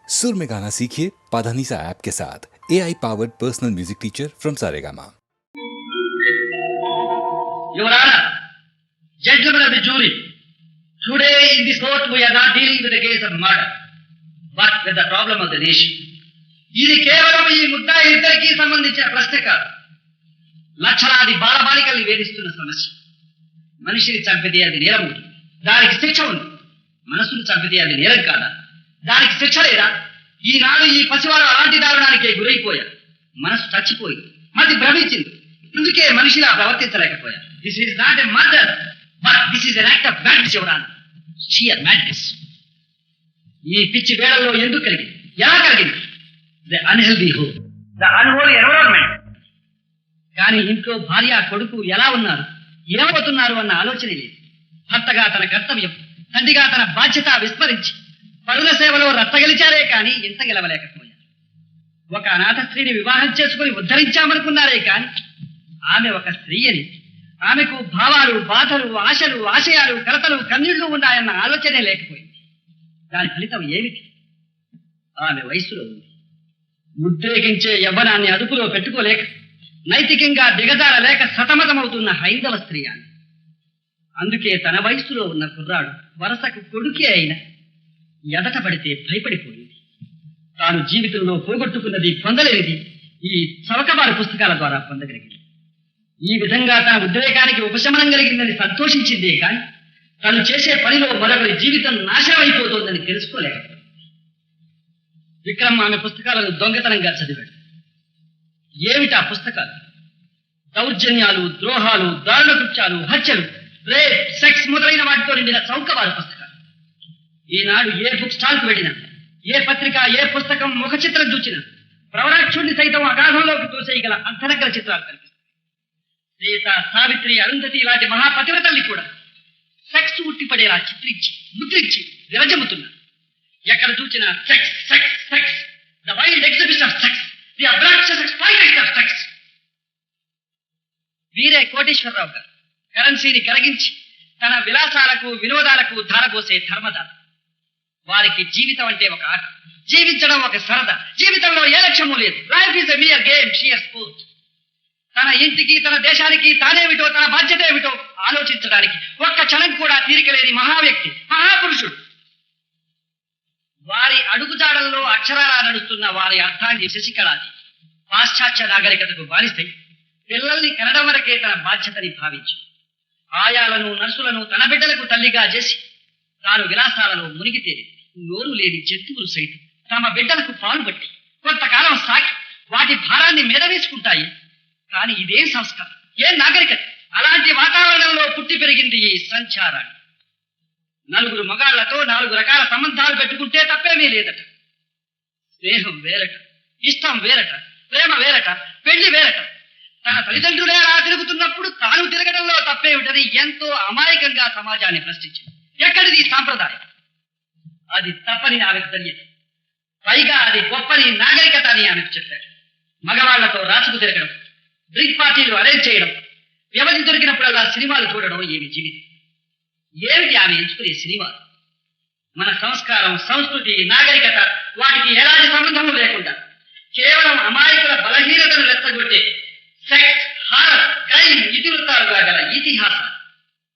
सुर में गाना सीखिए पाधानीसा ऐप के साथ AI powered personal music teacher from Saregama. Your Honor, gentlemen of the jury, today in this court we are not dealing with the case of murder, but with the problem of the nation. ఇది కేవలం ఈ ముద్దాయి ఇద్దరికీ సంబంధించిన ప్రశ్న కాదు, లక్షలాది బాలబాలికల్ని వేధిస్తున్న సమస్య. మనిషిని చంపితే అది నేరం ఉంటుంది, దానికి శిక్ష ఉంది. మనసును చంపితే అది నేరం కాదా, దానికి శిక్ష లేదా? ఈనాడు ఈ పసివారు అలాంటి దారుణానికే గురైపోయారు. మనసు చచ్చిపోయింది, మతి భ్రమించింది, అందుకే మనిషిలా ప్రవర్తించలేకపోయారు. This is not a murder, but this is an act of madness your honour, sheer madness. ఈ పిచ్చి వేళల్లో ఎందుకు కలిగింది, ఎలా కలిగింది? The unhealthy home, the unholy environment. కానీ ఇంట్లో భార్య కొడుకు ఎలా ఉన్నారు, ఏమవుతున్నారు అన్న ఆలోచనే లేదు. భర్తగా తన కర్తవ్యం, తండ్రిగా తన బాధ్యత విస్మరించి పరుల సేవలో రత్తగలిచారే కానీ ఇంత గెలవలేకపోయారు. ఒక అనాథ స్త్రీని వివాహం చేసుకుని ఉద్ధరించామనుకున్నారే కానీ ఆమె ఒక స్త్రీ అని, ఆమెకు భావాలు, బాధలు, ఆశలు, ఆశయాలు, కలతలు, కన్నీళ్లు ఉన్నాయన్న ఆలోచనే లేకపోయింది. దాని ఫలితం ఏమిటి? ఆమె వయస్సులో ఉంది. ఉద్రేకించే యవ్వనాన్ని అదుపులో పెట్టుకోలేక, నైతికంగా దిగజారలేక సతమతమవుతున్న హైందవ స్త్రీ ఆమె. అందుకే తన వయస్సులో ఉన్న కుర్రాడు వరసకు కొడుకే అయినా ఎదట పడితే భయపడిపోయింది. తాను జీవితంలో పోగొట్టుకున్నది, పొందలేనిది ఈ చవకబారు పుస్తకాల ద్వారా పొందగలిగింది. ఈ విధంగా తన ఉద్రేకానికి ఉపశమనం కలిగిందని సంతోషించిందే కానీ తను చేసే పనిలో మరొకరి జీవితం నాశనం అయిపోతోందని తెలుసుకోలేకపోయింది. విక్రమ్ ఆమె పుస్తకాలను దొంగతనంగా చదివాడు. ఏమిటా పుస్తకాలు? దౌర్జన్యాలు, ద్రోహాలు, దారుణ కృత్యాలు, హత్యలు, రేప్, సెక్స్ మొదలైన వాటితో నిండిన చౌకబారు పుస్తకాలు. ఈనాడు ఏ బుక్ స్టాల్కి వెళ్ళినా, ఏ పత్రిక, ఏ పుస్తకం ముఖ చిత్రం చూచినా ప్రవరాక్షుణ్ణి సైతం అగాధంలోకి తోసేయగల అర్థనగర చిత్రాలు కనిపిస్తాయి. సీత, సావిత్రి, అరుంధతి లాంటి మహాపతివ్రతల్ని కూడా సెక్స్ ఉట్టిపడేలా చిత్రించి, ముద్రించి విరజముతున్నారు. ఎక్కడ చూచినా sex, sex, sex, the wild exhibition of sex, the obnoxious exploitation of sex. వీరే కోటేశ్వరరావు గారు కరెన్సీని కరగించి తన విలాసాలకు, వినోదాలకు ధారపోసే ధర్మదాత. వారికి జీవితం అంటే ఒక ఆట, జీవించడం ఒక సరదా. జీవితంలో ఏ లక్ష్యమూ లేదు. Life is a mere game, sheer sport. తన ఇంటికి, తన దేశానికి తానేమిటో, తన బాధ్యత ఏమిటో ఆలోచించడానికి ఒక్క క్షణం కూడా తీరికలేని మహావ్యక్తి, మహాపురుషుడు. వారి అడుగుజాడల్లో అక్షరాలా నడుస్తున్న వారి అర్థాన్ని శశికళాది పాశ్చాత్య నాగరికతకు బానిసై పిల్లల్ని కనడం వరకే తన బాధ్యతని భావించి ఆయాలను, నర్సులను తన బిడ్డలకు తల్లిగా చేసి తాను విలాసాలలో మునిగి తేలింది. నోరు లేని జంతువులు సైతం తమ బిడ్డలకు పాలు పట్టి కొంతకాలం సాకి వాటి భారాన్ని మీద వేసుకుంటాయి. కానీ ఇదే సంస్కారం, ఏ నాగరికత? అలాంటి వాతావరణంలో పుట్టి పెరిగింది ఈ సంచారాన్ని. నలుగురు మగాళ్లతో 4 రకాల సంబంధాలు పెట్టుకుంటే తప్పేమీ లేదట. స్నేహం వేరట, ఇష్టం వేరట, ప్రేమ వేరట, పెళ్లి వేరట. తన తల్లిదండ్రులే అలా తిరుగుతున్నప్పుడు తాను తిరగడంలో తప్పేమిటని ఎంతో అమాయకంగా సమాజాన్ని ప్రశ్నించింది. ఎక్కడిది సాంప్రదాయం? అది తప్పని ఆమెకు తెలియదు. పైగా అది గొప్పని నాగరికత అని ఆమెకు చెప్పారు. మగవాళ్లతో రాసుకు తిరగడం, డ్రింక్ పార్టీలు అరేంజ్ చేయడం, వ్యవధి దొరికినప్పుడల్లా సినిమాలు చూడడం ఏమి జీవితం? ఏమిటి ఆమె ఎంచుకునే సినిమాలు? మన సంస్కారం, సంస్కృతి, నాగరికత వాటికి ఎలాంటి సంబంధము లేకుండా కేవలం అమాయకుల బలహీనతను రెచ్చగొట్టే సెక్స్, హారర్, క్రైమ్ ఇతివృత్తాలుగా గల ఇతిహాసాలు.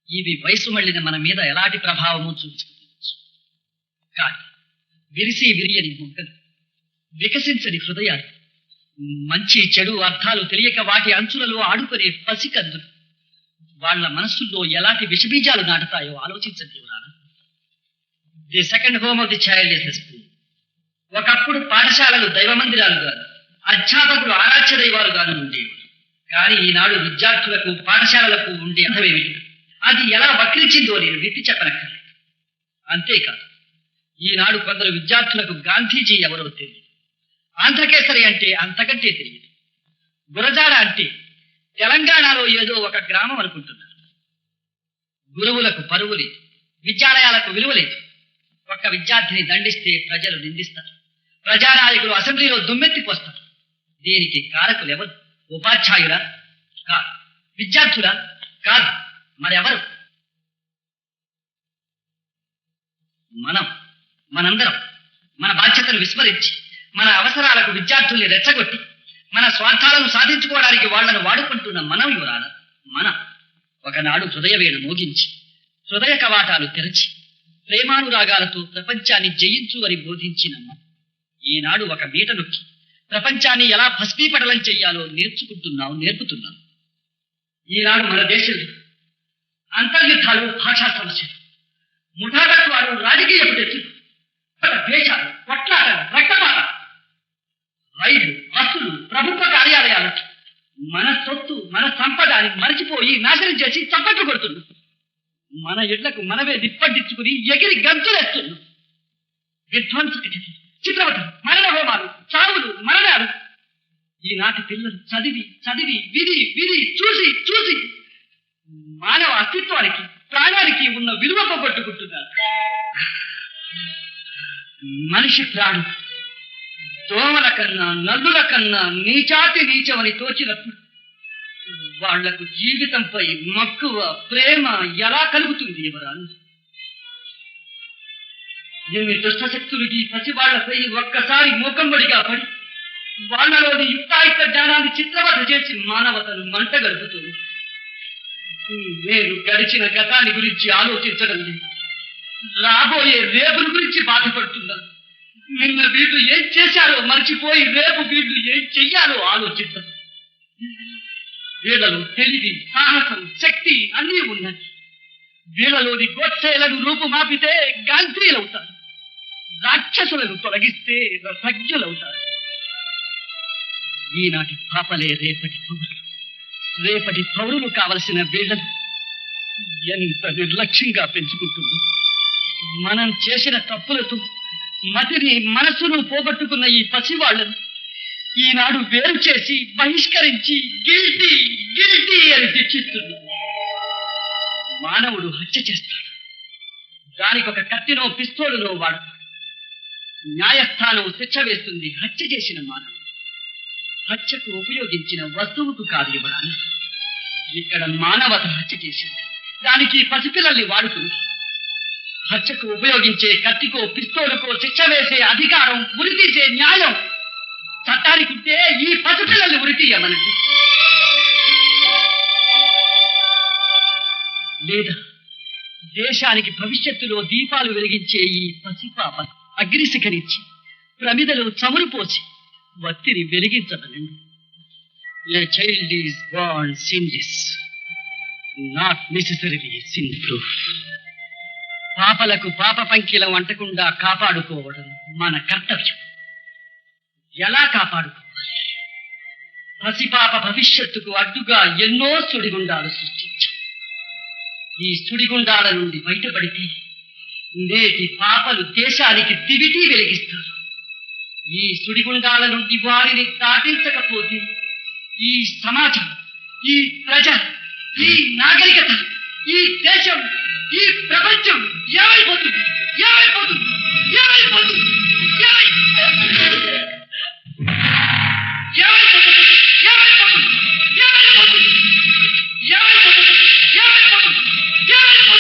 ఇవి వయసు మళ్ళిన మన మీద ఎలాంటి ప్రభావము చూపించకపోవచ్చు. కానీ విరిసి విరియని మొగ్గలు, వికసించని హృదయాలు, మంచి చెడు అర్థాలు తెలియక వాటి అంచులలో ఆడుకునే పసికందులు, వాళ్ల మనస్సుల్లో ఎలాంటి విషబీజాలు నాటుతాయో ఆలోచించండి. The second home of the child is the school. ఒకప్పుడు పాఠశాలలు దైవ మందిరాలుగాను, అధ్యాపకులు ఆరాధ్య దైవాలుగాను ఉండేవి. కానీ ఈనాడు విద్యార్థులకు, పాఠశాలలకు ఉండే అర్థమేమిటి? అది ఎలా వక్రించిందో నేను విప్పి చెప్పనక్కర్లేదు. అంతేకాదు, ఈనాడు కొందరు విద్యార్థులకు గాంధీజీ ఎవరో తెలియదు, ఆంధ్రకేసరి అంటే అంతకంటే తెలియదు, గురజాడ అంటే తెలంగాణలో ఏదో ఒక గ్రామం అనుకుంటున్నారు. గురువులకు పరువు లేదు, విద్యాలయాలకు విలువ లేదు. ఒక్క విద్యార్థిని దండిస్తే ప్రజలు నిందిస్తారు, ప్రజానాయకులు అసెంబ్లీలో దుమ్మెత్తిపోస్తారు. దీనికి కారకులు ఎవరు? ఉపాధ్యాయులా? కాదు. విద్యార్థులా? కాదు. మరెవరు? మనందరం. మన బాధ్యతను విస్మరించి మన అవసరాలకు విద్యార్థుల్ని రెచ్చగొట్టి మన స్వార్థాలను సాధించుకోవడానికి వాళ్లను వాడుకుంటున్న మనం యువరాన మనం ఒకనాడు హృదయవీణ మోగించి హృదయ కవాటాలు తెరచి ప్రేమానురాగాలతో ప్రపంచాన్ని జయించు అని బోధించిన మనం ఈనాడు ఒక మీట నొక్కి ప్రపంచాన్ని ఎలా భస్మీపటలం చెయ్యాలో నేర్పుతున్నాం. ఈనాడు మన దేశంలో అంతర్యుద్ధాలు, భాషా సమస్యలు, ముఠాతత్వాలు, రాజకీయ తెచ్చులు, ద్వేషాలు, కొట్లాటలు, రక్తపాతం, రైళ్లు, బస్సులు, ప్రభుత్వ కార్యాలయాలు మన సొత్తు, మన సంపద అని మరచిపోయి నాశనం చేసి చప్పట్లు కొడుతున్నాం. మన ఇళ్లకు మనమే నిప్పండించుకుని ఎగిరి గంతులేస్తున్నాం. విధ్వంసక చర్యలు, చిత్రవతం, మరణ హోమాలు, చావులు, మరణాలు. ఈనాటి పిల్లలు చదివి చదివి విని విని చూసి చూసి మానవ అస్తిత్వానికి, ప్రాణానికి ఉన్న విలువ పోగొట్టుకుంటున్నారు. మనిషి ప్రాణం దోమల కన్నా, నల్లుల కన్నా నీచాతి నీచమని తోచినప్పుడు వాళ్లకు జీవితంపై మక్కువ, ప్రేమ ఎలా కలుగుతుంది ఎవరాను? ఎన్ని దుష్టశక్తులు ఈ పసివాళ్లపై ఒక్కసారి మూకంబడిగా పడి వాళ్లలోని యుక్తాయుక్త జ్ఞానాన్ని చిత్రవధ చేసి మానవతను మంట గడుపుతుంది. నేను గడిచిన గతాన్ని గురించి ఆలోచించడం లేదు, రాబోయే రేపుల గురించి బాధపడుతున్నాను. నిన్న వీళ్ళు ఏం చేశారో మర్చిపోయి రేపు వీళ్ళు ఏం చెయ్యాలో ఆలోచిద్దాం. వీళ్ళలో తెలివి, సాహసం, శక్తి అన్నీ ఉన్నాయి. వీళ్ళలోని గోత్సేలను రూపుమాపితే గాంధీలవుతారు, రాక్షసులను తొలగిస్తే రసజ్ఞులవుతారు. ఈనాటి పాపలే రేపటి పౌరులు. రేపటి పౌరులు కావలసిన వీళ్ళను ఎంత నిర్లక్ష్యంగా పెంచుకుంటున్నాం. మనం చేసిన తప్పులతో మతిని, మనస్సును పోగొట్టుకున్న ఈ పసివాళ్లను ఈనాడు వేరు చేసి బహిష్కరించి గిల్టీ గిల్టీ అని శిక్షిస్తున్నాం. మానవుడు హత్య చేస్తాడు, దానికి ఒక కత్తినో పిస్తోలునో వాడతాడు. న్యాయస్థానం శిక్ష వేస్తుంది హత్య చేసిన మానవుడు, హత్యకు ఉపయోగించిన వస్తువుకు కాదు ఇవ్వడాన్ని. ఇక్కడ మానవత హత్య చేసింది, దానికి పసిపిల్లల్ని వాడుతుంది. హత్యకు ఉపయోగించే కత్తికో పిస్తోలుకో శిక్ష వేసే అధికారం, ఉరితీసే న్యాయం చట్టానికి ఉంటే ఈ పసిపిల్లల్ని ఉరితీయమనండి. లేదా దేశానికి భవిష్యత్తులో దీపాలు వెలిగించే ఈ పసిపాప అగ్నిశిఖనిచ్చి ప్రమిదలో చమురు పోసి వత్తిని వెలిగించమనండి. A child is born sinless, not necessarily sinproof. పాపలకు పాప పంకిలం అంటకుండా కాపాడుకోవడం మన కర్తవ్యం. ఎలా కాపాడుకోవాలి? పసిపాప భవిష్యత్తుకు అడ్డుగా ఎన్నో సుడిగుండాలు సృష్టించాం. ఈ సుడిగుండాల నుండి బయటపడితే నేటి పాపలు దేశానికి దివిటీ వెలిగిస్తారు. ఈ సుడిగుండాల నుండి వారిని దాటించకపోతే ఈ సమాజం, ఈ ప్రజ, ఈ నాగరికత, ఈ దేశం, ఈ ప్రపంచం ఏమైపోతుంది? ఏమైపోతుంది? ఏమైపోతుంది? ఏమైపోతుంది? ఏమైపోతుంది? ఏమైపోతుంది? ఏమైపోతుంది? ఏమైపోతుంది? ఏమైపోతుంది? ఏమైపోతుంది?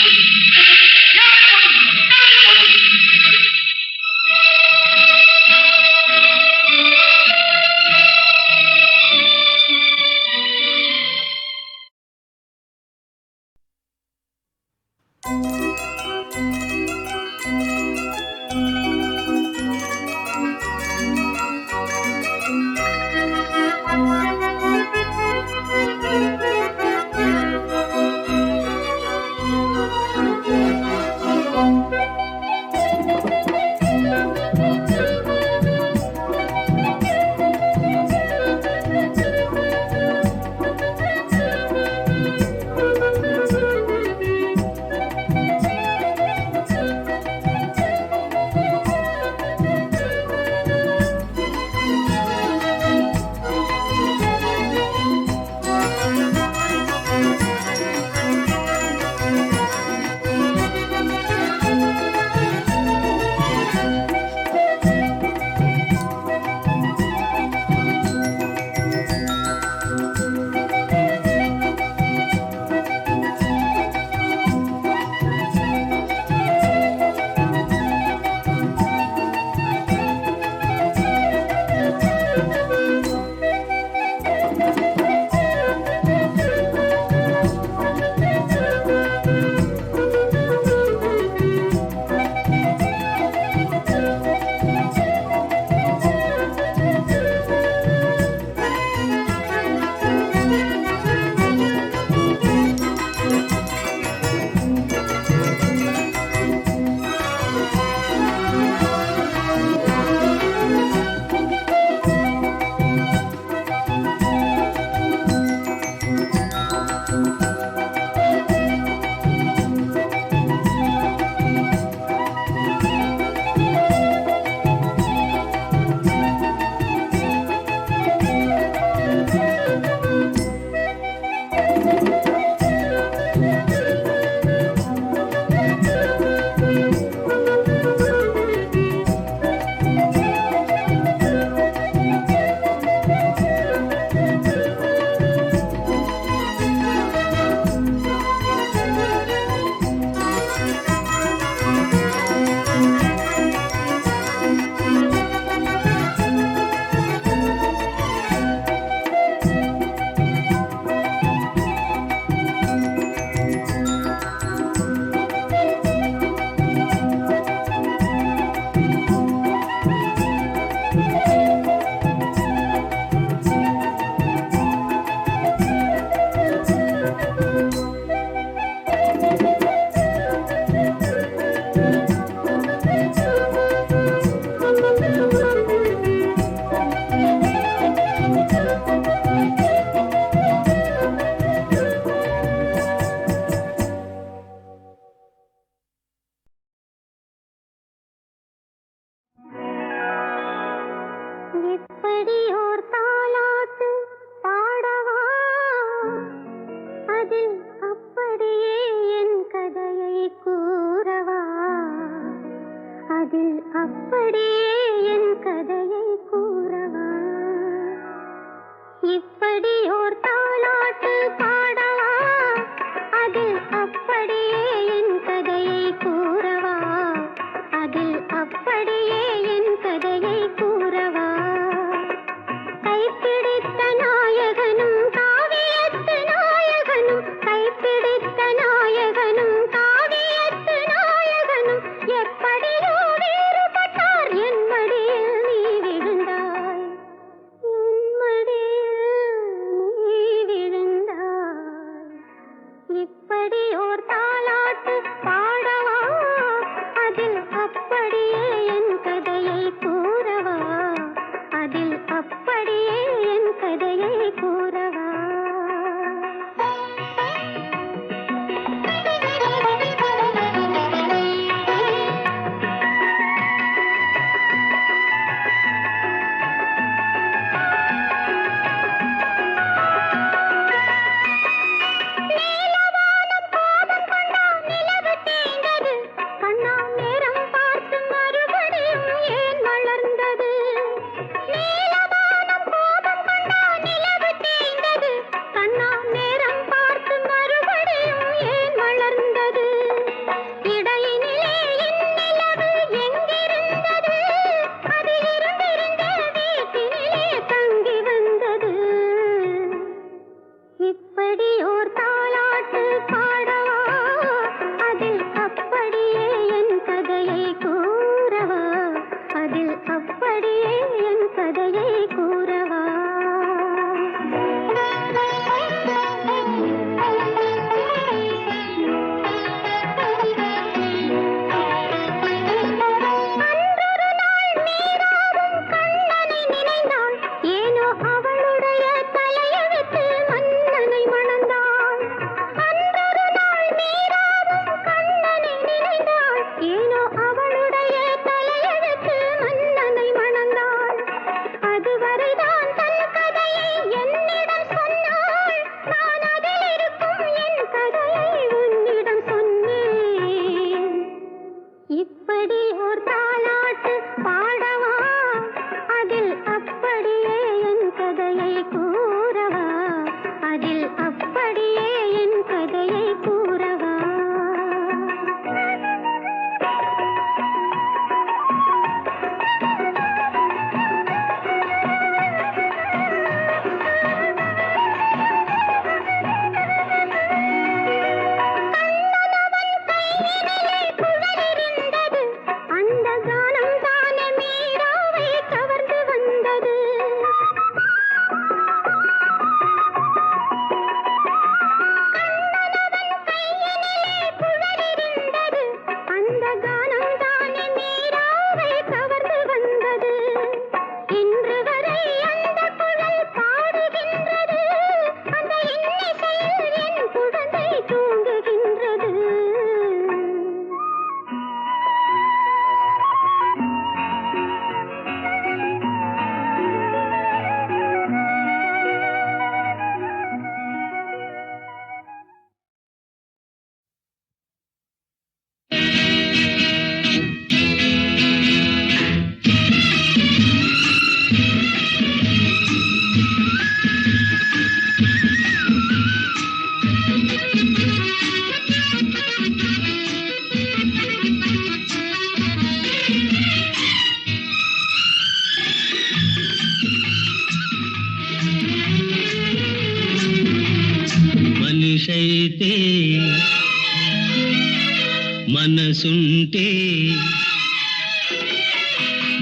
మనసుంటే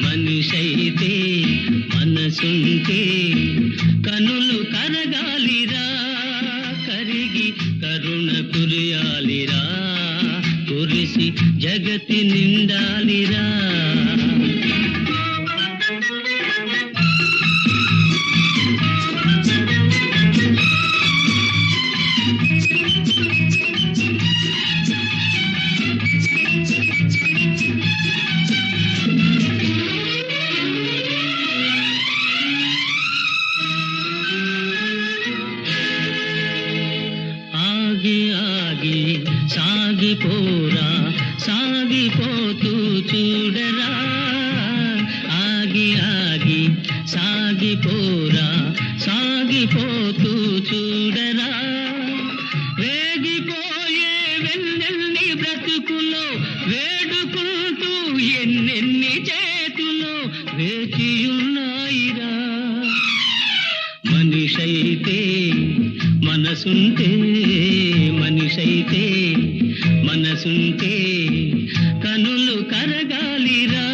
మనిషైతే మనసుంటే కనులు కరగాలిరా కరిగి కరుణ కురియాలిరా కురిసి జగతి నిండాలిరా ఆగి సాగిపోరా సాగిపోతూ చూడరా ఆగి సాగిపోరా సాగిపోతూ చూడరా వేగిపోయే వెన్నెల్ని బ్రతుకులో వేడుకుంటూ ఎన్నెన్ని చేతులో వేచియున్నాయిరా మనిషైతే మనసుంటే మనిషైతే మనసుంటే కనులు కరగాలిరా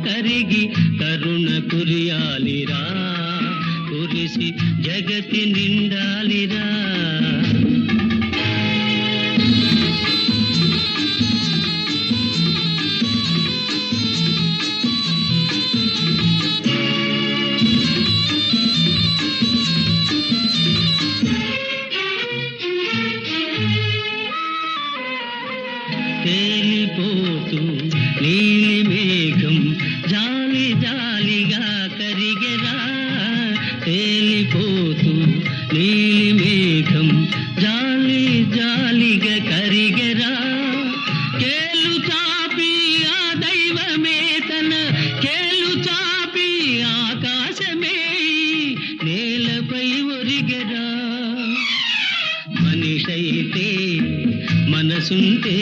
కరిగి కరుణ కురియాలిరా కురిసి జగతి నిండాలిరా తేలిపోతూ నీలి మేఘం జాలి జాలిగా కరిగెరా తేలిపోతూ నీలి మేఘం జాలి జాలిగా కరిగెరా కేలు చాపి ఆ దైవమే తన కేలు చాపి ఆకాశమే నేలపై ఒరిగెరా మనిషైతే మనసుంటే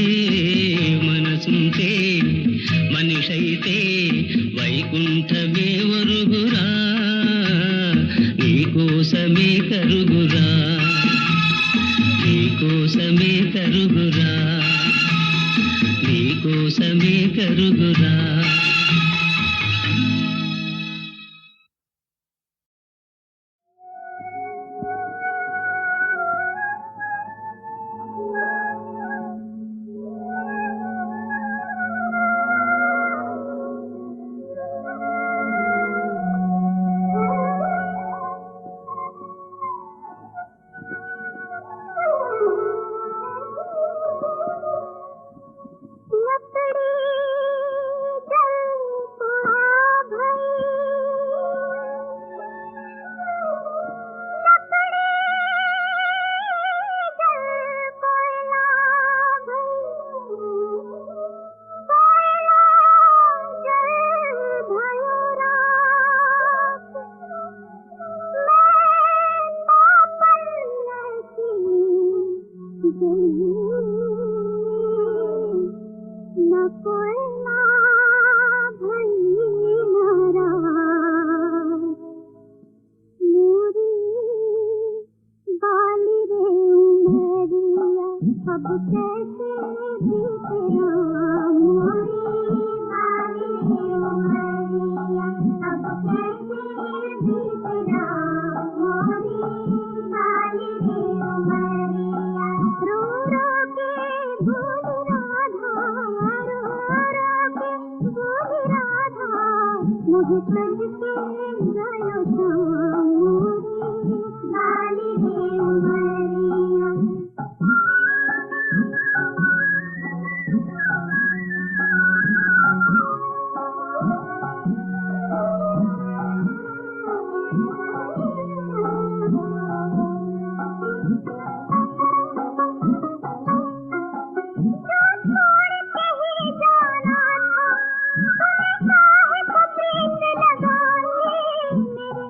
మనసుంటే మనిషైతే వైకుంఠమే ఒరుగురా నీకోసమే కరుగురా నీకోసమే కరుగురా నీకోసమే కరుగురా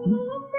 मेरे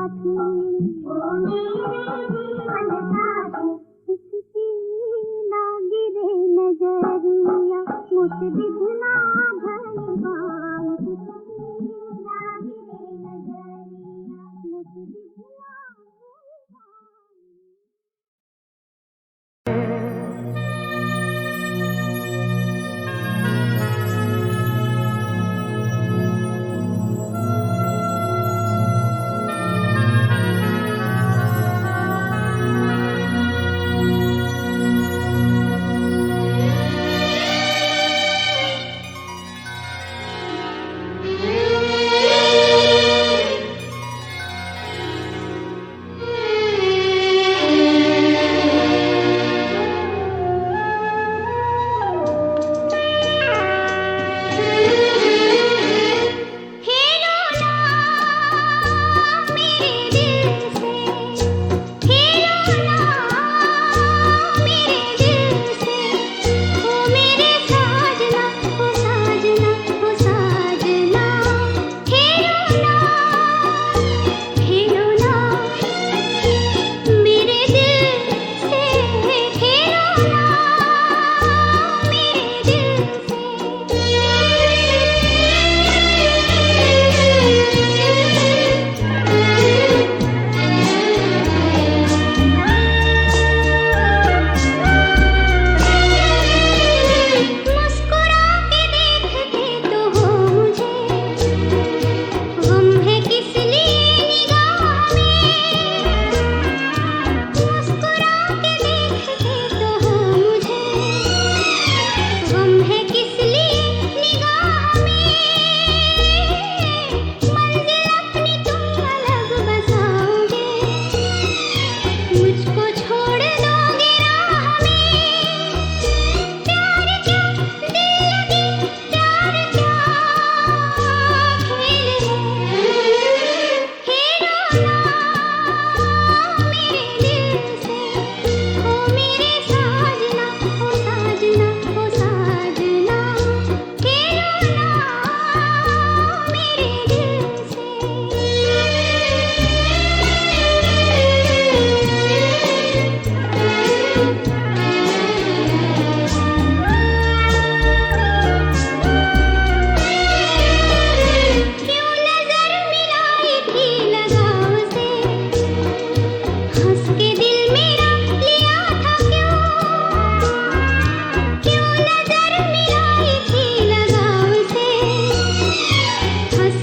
साथी ओ मेरे जीवन साथी किसकी ना गिरे नजरिया मुझ बिधना भगवान किसकी ना गिरे नजरिया मुझ बिधना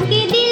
के